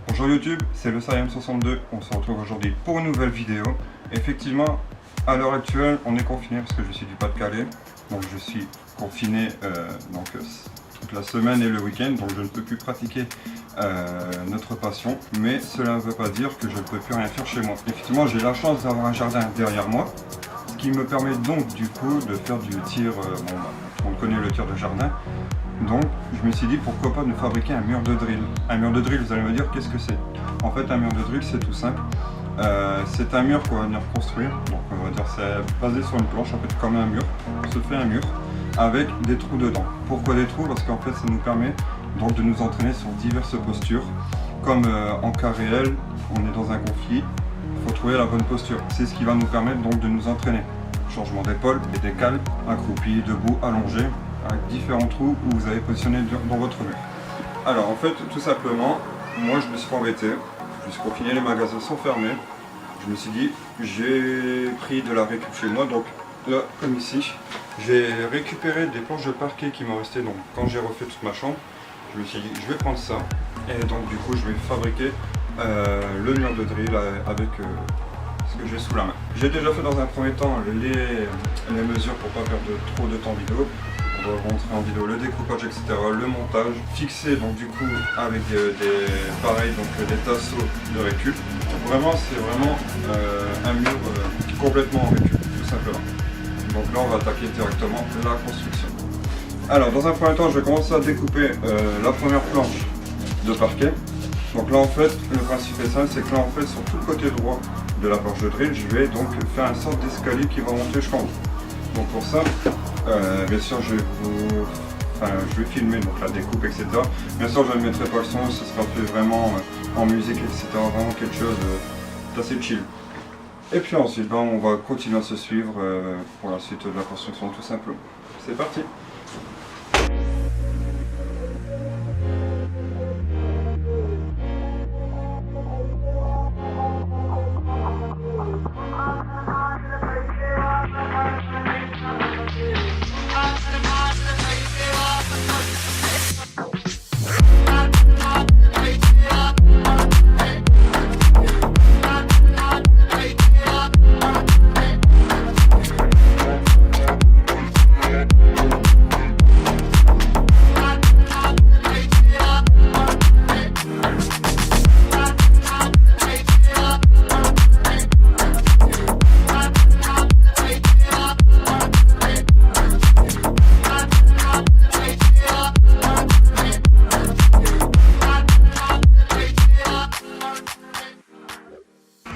Bonjour YouTube, c'est le Sariam62. On se retrouve aujourd'hui pour une nouvelle vidéo. Effectivement, à l'heure actuelle, on est confiné parce que je suis du Pas-de-Calais. Donc je suis confiné toute la semaine et le week-end, donc je ne peux plus pratiquer notre passion. Mais cela ne veut pas dire que je ne peux plus rien faire chez moi. Effectivement, j'ai la chance d'avoir un jardin derrière moi, ce qui me permet donc du coup de faire du tir. On connaît le tir de jardin. Donc je me suis dit pourquoi pas de fabriquer un mur de drill. Un mur de drill, vous allez me dire qu'est-ce que c'est? En fait un mur de drill c'est tout simple. C'est un mur qu'on va venir construire. Donc on va dire c'est basé sur une planche en fait comme un mur. On se fait un mur avec des trous dedans. Pourquoi des trous? Parce qu'en fait ça nous permet donc de nous entraîner sur diverses postures. Comme en cas réel, on est dans un conflit, il faut trouver la bonne posture. C'est ce qui va nous permettre donc de nous entraîner. Changement d'épaule et d'écale, accroupi, debout, allongé, avec différents trous où vous avez positionné dans votre mur. Alors en fait, tout simplement, moi je me suis embêté, jusqu'au confiné, les magasins sont fermés. Je me suis dit, j'ai pris de la récup chez moi, donc là, comme ici, j'ai récupéré des planches de parquet qui m'ont resté. Donc quand j'ai refait toute ma chambre, je me suis dit, je vais prendre ça, et donc du coup je vais fabriquer le mur de drill avec ce que j'ai sous la main. J'ai déjà fait dans un premier temps les mesures pour pas perdre trop de temps vidéo. On va montrer en vidéo le découpage, etc., le montage, fixé donc du coup avec des tasseaux de récup. Vraiment c'est vraiment un mur complètement en récup, tout simplement. Donc là on va attaquer directement la construction. Alors dans un premier temps je vais commencer à découper la première planche de parquet. Donc là en fait le principe est simple, c'est que là en fait sur tout le côté droit de la planche de drill, je vais donc faire une sorte d'escalier qui va monter jusqu'en haut. Donc pour ça, bien sûr je vais filmer donc la découpe, etc. Bien sûr je ne mettrai pas le son, ce sera fait vraiment en musique, etc. Vraiment quelque chose d'assez chill. Et puis ensuite on va continuer à se suivre pour la suite de la construction tout simplement. C'est parti!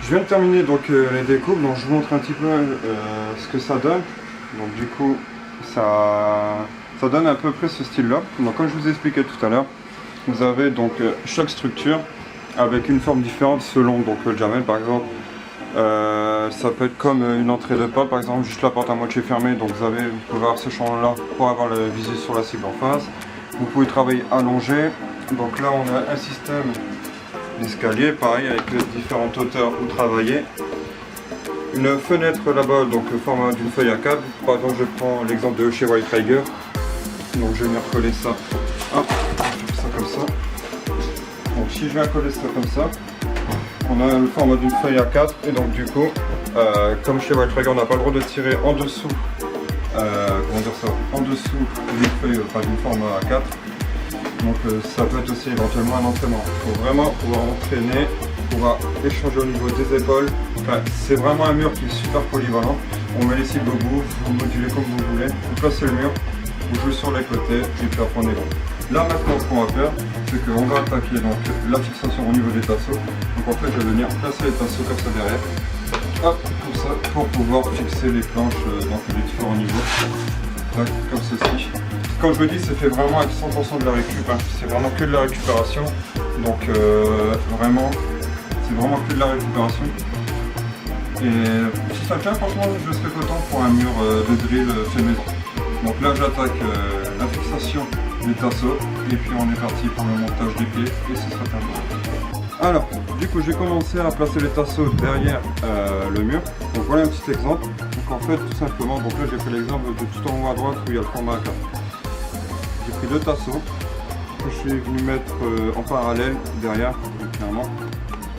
Je viens de terminer donc les découpes, donc je vous montre un petit peu ce que ça donne. Donc du coup ça donne à peu près ce style là. Donc comme je vous ai expliqué tout à l'heure, vous avez donc chaque structure avec une forme différente selon donc le jamel par exemple. Ça peut être comme une entrée de pas par exemple, juste la porte à moitié fermée, donc vous pouvez avoir ce champ là pour avoir le visu sur la cible en face. Vous pouvez travailler allongé, donc là on a un système d'escalier, pareil avec différentes hauteurs où travailler. Une fenêtre là-bas, donc le format d'une feuille à 4. Par exemple, je prends l'exemple de chez White Tiger. Donc je vais venir coller ça. Hop, je fais ça comme ça. Donc si je viens coller ça comme ça, on a le format d'une feuille à 4 et donc du coup, comme chez White Tiger, on n'a pas le droit de tirer en dessous. Comment dire ça? En dessous d'une feuille, enfin d'une format à 4. Donc ça peut être aussi éventuellement un entraînement. Il faut vraiment pouvoir entraîner, pouvoir échanger au niveau des épaules. Enfin, c'est vraiment un mur qui est super polyvalent. On met les cibles au bout, vous modulez comme vous voulez, vous placez le mur, vous jouez sur les côtés et puis après on est bon. Là maintenant ce qu'on va faire, c'est qu'on va attaquer donc, la fixation au niveau des tasseaux. Donc en fait je vais venir placer les tasseaux comme ça derrière. Hop, comme ça, pour pouvoir fixer les planches dans les différents niveaux. Là, comme ceci. Comme je vous dis, c'est fait vraiment avec 100% de la récup, hein. C'est vraiment que de la récupération, donc vraiment, c'est vraiment que de la récupération. Et si ça tient, franchement, je serais content pour un mur de drill fait maison. Donc là, j'attaque la fixation les tasseaux et puis on est parti pour le montage des pieds et ce sera terminé. Alors, du coup j'ai commencé à placer les tasseaux derrière le mur. Donc voilà un petit exemple. Donc en fait tout simplement, donc là j'ai fait l'exemple de tout en haut à droite où il y a le format A4. J'ai pris deux tasseaux que je suis venu mettre en parallèle derrière, donc, clairement.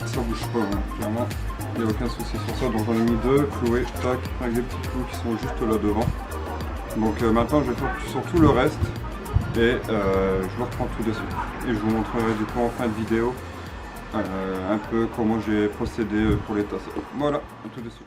Ça bouge pas, hein, clairement. Il n'y a aucun souci sur ça. Donc j'en ai mis deux cloués, tac, avec des petits clous qui sont juste là devant. Donc maintenant je vais faire sur tout le reste et je le reprends tout de suite. Et je vous montrerai du coup en fin de vidéo un peu comment j'ai procédé pour les tasseaux. Voilà, à tout de suite.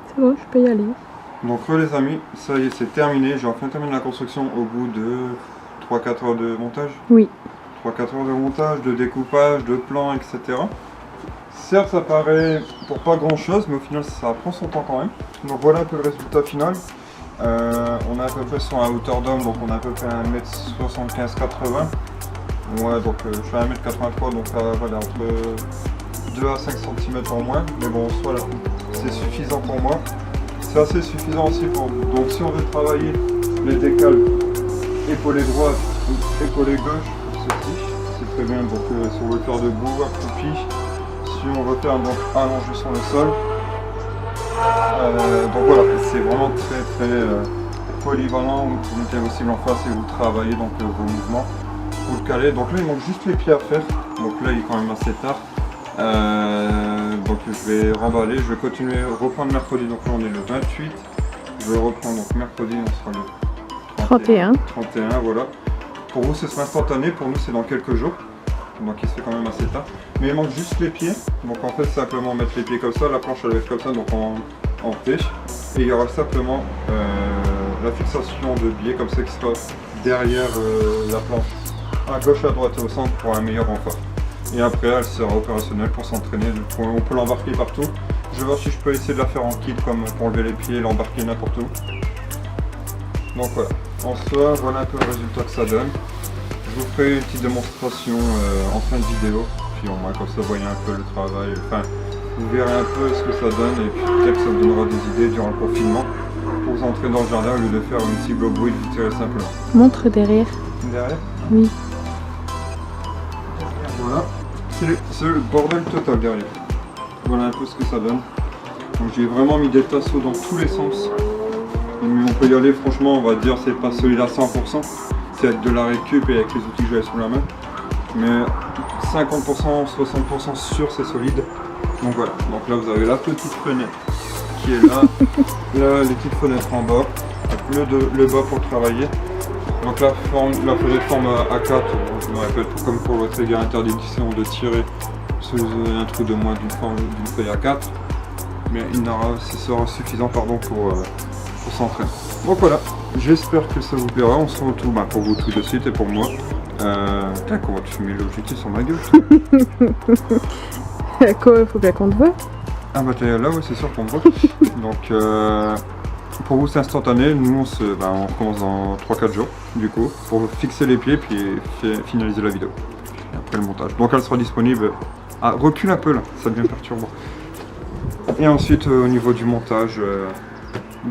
C'est bon, je peux y aller. Donc les amis, ça y est, c'est terminé. J'ai enfin terminé la construction au bout de 3-4 heures de montage. Oui. 3-4 heures de montage, de découpage, de plans, etc. Certes, ça paraît pour pas grand chose, mais au final, ça prend son temps quand même. Donc voilà un peu le résultat final. On a à peu près sur la hauteur d'homme, donc on a à peu près 1m75-80. Ouais, donc je suis à 1m83, donc voilà, entre 2 à 5 cm en moins. Mais bon, voilà, c'est suffisant pour moi. C'est assez suffisant aussi pour... Donc si on veut travailler les décales épaulé droite ou épaulé gauche, ceci, c'est très bien. Donc si on veut faire debout, accroupi, si on veut faire donc allongé sur le sol. Donc voilà, c'est vraiment très polyvalent. Vous mettez aussi en face et vous travaillez donc vos mouvements. Vous le calez. Donc là il manque juste les pieds à faire. Donc là il est quand même assez tard. Donc je vais remballer, je vais continuer, reprendre mercredi, donc là on est le 28, je vais reprendre donc mercredi, on sera le 31, voilà. Pour vous c'est instantané, pour nous c'est dans quelques jours, donc il se fait quand même assez tard. Mais il manque juste les pieds, donc en fait simplement mettre les pieds comme ça, la planche elle va être comme ça, donc en T, et il y aura simplement la fixation de biais comme ça qui sera derrière la planche, à gauche, à droite et au centre pour un meilleur renfort. Et après elle sera opérationnelle pour s'entraîner, on peut l'embarquer partout. Je vais voir si je peux essayer de la faire en kit comme pour enlever les pieds et l'embarquer n'importe où. Donc voilà, en soi voilà un peu le résultat que ça donne. Je vous ferai une petite démonstration en fin de vidéo, puis au moins comme ça vous voyez un peu le travail, enfin vous verrez un peu ce que ça donne et puis peut-être que ça vous donnera des idées durant le confinement pour vous entrer dans le jardin au lieu de faire une cible au bruit de tirer simplement. Montre derrière. Derrière? Oui. Voilà. C'est le bordel total derrière. Voilà un peu ce que ça donne. Donc j'ai vraiment mis des tasseaux dans tous les sens. Mais on peut y aller, franchement, on va dire c'est pas solide à 100%. C'est avec de la récup et avec les outils que j'avais sous la main. Mais 50%, 60% sûr c'est solide. Donc voilà. Donc là vous avez la petite fenêtre qui est là. Là les petites fenêtres en bas. Le bas pour travailler. Donc la fenêtre forme A4, je me répète, comme pour l'autre, il y a interdiction de tirer sous un trou de moins d'une feuille A4, mais ce sera suffisant pour s'entraîner. Donc voilà, j'espère que ça vous plaira, on se retrouve pour vous tout de suite et pour moi. Putain, comment tu mets l'objectif sur ma gueule? Quoi, il faut bien qu'on te voit. Ah bah t'es là, ouais, c'est sûr qu'on me voit. Donc pour vous c'est instantané, nous on recommence dans 3-4 jours du coup pour fixer les pieds puis finaliser la vidéo et après le montage. Donc elle sera disponible, recule un peu là, ça devient perturbant. Et ensuite au niveau du montage,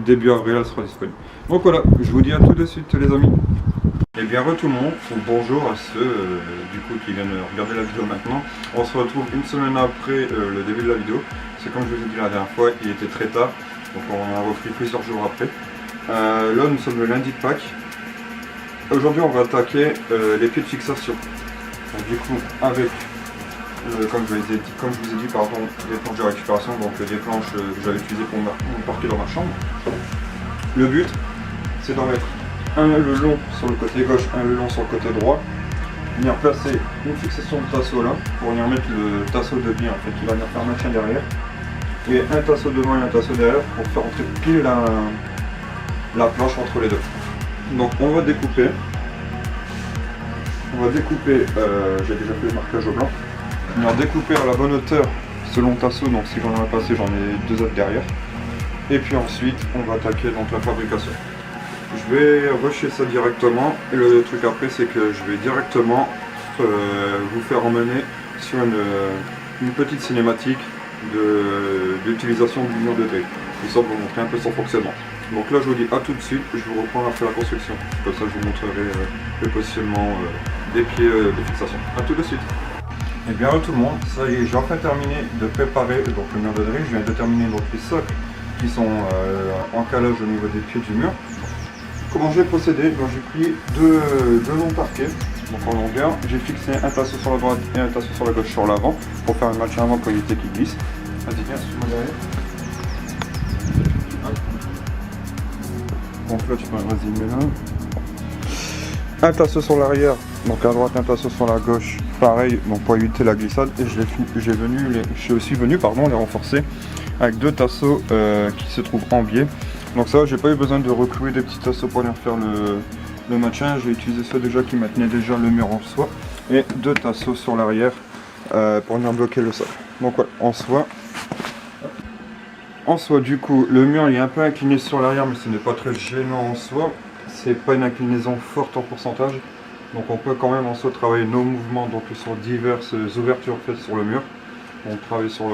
début avril elle sera disponible. Donc voilà, je vous dis à tout de suite les amis. Et bien tout le monde, bonjour à ceux du coup qui viennent regarder la vidéo maintenant. On se retrouve une semaine après le début de la vidéo. C'est comme je vous ai dit la dernière fois, il était très tard. Donc on a repris plusieurs jours après. Là nous sommes le lundi de Pâques. Aujourd'hui on va attaquer les pieds de fixation. Donc, du coup avec, comme je vous ai dit, pardon, des planches de récupération, donc des planches que j'avais utilisées pour me parquer dans ma chambre. Le but c'est d'en mettre un le long sur le côté gauche, un le long sur le côté droit. Venir placer une fixation de tasseau là, pour venir mettre le tasseau de biais en fait, qui va venir faire maintien derrière. Et un tasseau devant et un tasseau derrière pour faire entrer pile la planche entre les deux. Donc on va découper. J'ai déjà fait le marquage au blanc. On va découper à la bonne hauteur selon tasseau, donc si j'en ai passé, j'en ai 2 autres derrière. Et puis ensuite, on va attaquer donc la fabrication. Je vais rusher ça directement. Et le truc après, c'est que je vais directement vous faire emmener sur une petite cinématique d'utilisation du mur de grille. Ça pour vous montrer un peu son fonctionnement. Donc là, je vous dis à tout de suite. Je vous reprends après la construction. Comme ça, je vous montrerai le positionnement des pieds de fixation. A tout de suite. Et bien tout le monde, ça y est, j'ai enfin terminé de préparer donc, le mur de grille. Je viens de terminer donc, les socles qui sont en calage au niveau des pieds du mur. Comment j'ai procédé? J'ai pris deux longs parquets, donc en longueur. J'ai fixé un tasseau sur la droite et un tasseau sur la gauche sur l'avant pour faire un maintien avant pour éviter qu'il glisse. Vas-y, viens, suis-moi derrière. Donc là, tu peux, vas-y, mets là. Un tasseau sur l'arrière, donc à droite, un tasseau sur la gauche, pareil, donc pour éviter la glissade. Et je suis aussi venu les renforcer avec 2 tasseaux qui se trouvent en biais. Donc ça, j'ai pas eu besoin de reclouer des petits tasseaux pour venir faire le maintien. J'ai utilisé ceux déjà qui maintenaient déjà le mur en soie et 2 tasseaux sur l'arrière pour venir bloquer le sol. Donc ouais, en soi du coup, le mur il est un peu incliné sur l'arrière, mais ce n'est pas très gênant en soi. C'est pas une inclinaison forte en pourcentage, donc on peut quand même en soi travailler nos mouvements donc sur diverses ouvertures faites sur le mur. On travaille sur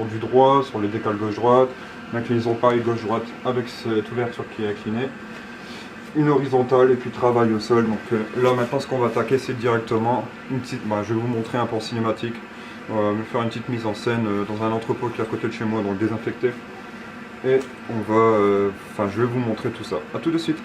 du droit, sur les décales gauche-droite, l'inclinaison pareil gauche-droite avec cette ouverture qui est inclinée, une horizontale et puis travail au sol. Donc là maintenant ce qu'on va attaquer c'est directement une petite, je vais vous montrer un peu en cinématique. On va me faire une petite mise en scène dans un entrepôt qui est à côté de chez moi, donc désinfecté. Et on va, je vais vous montrer tout ça. A tout de suite.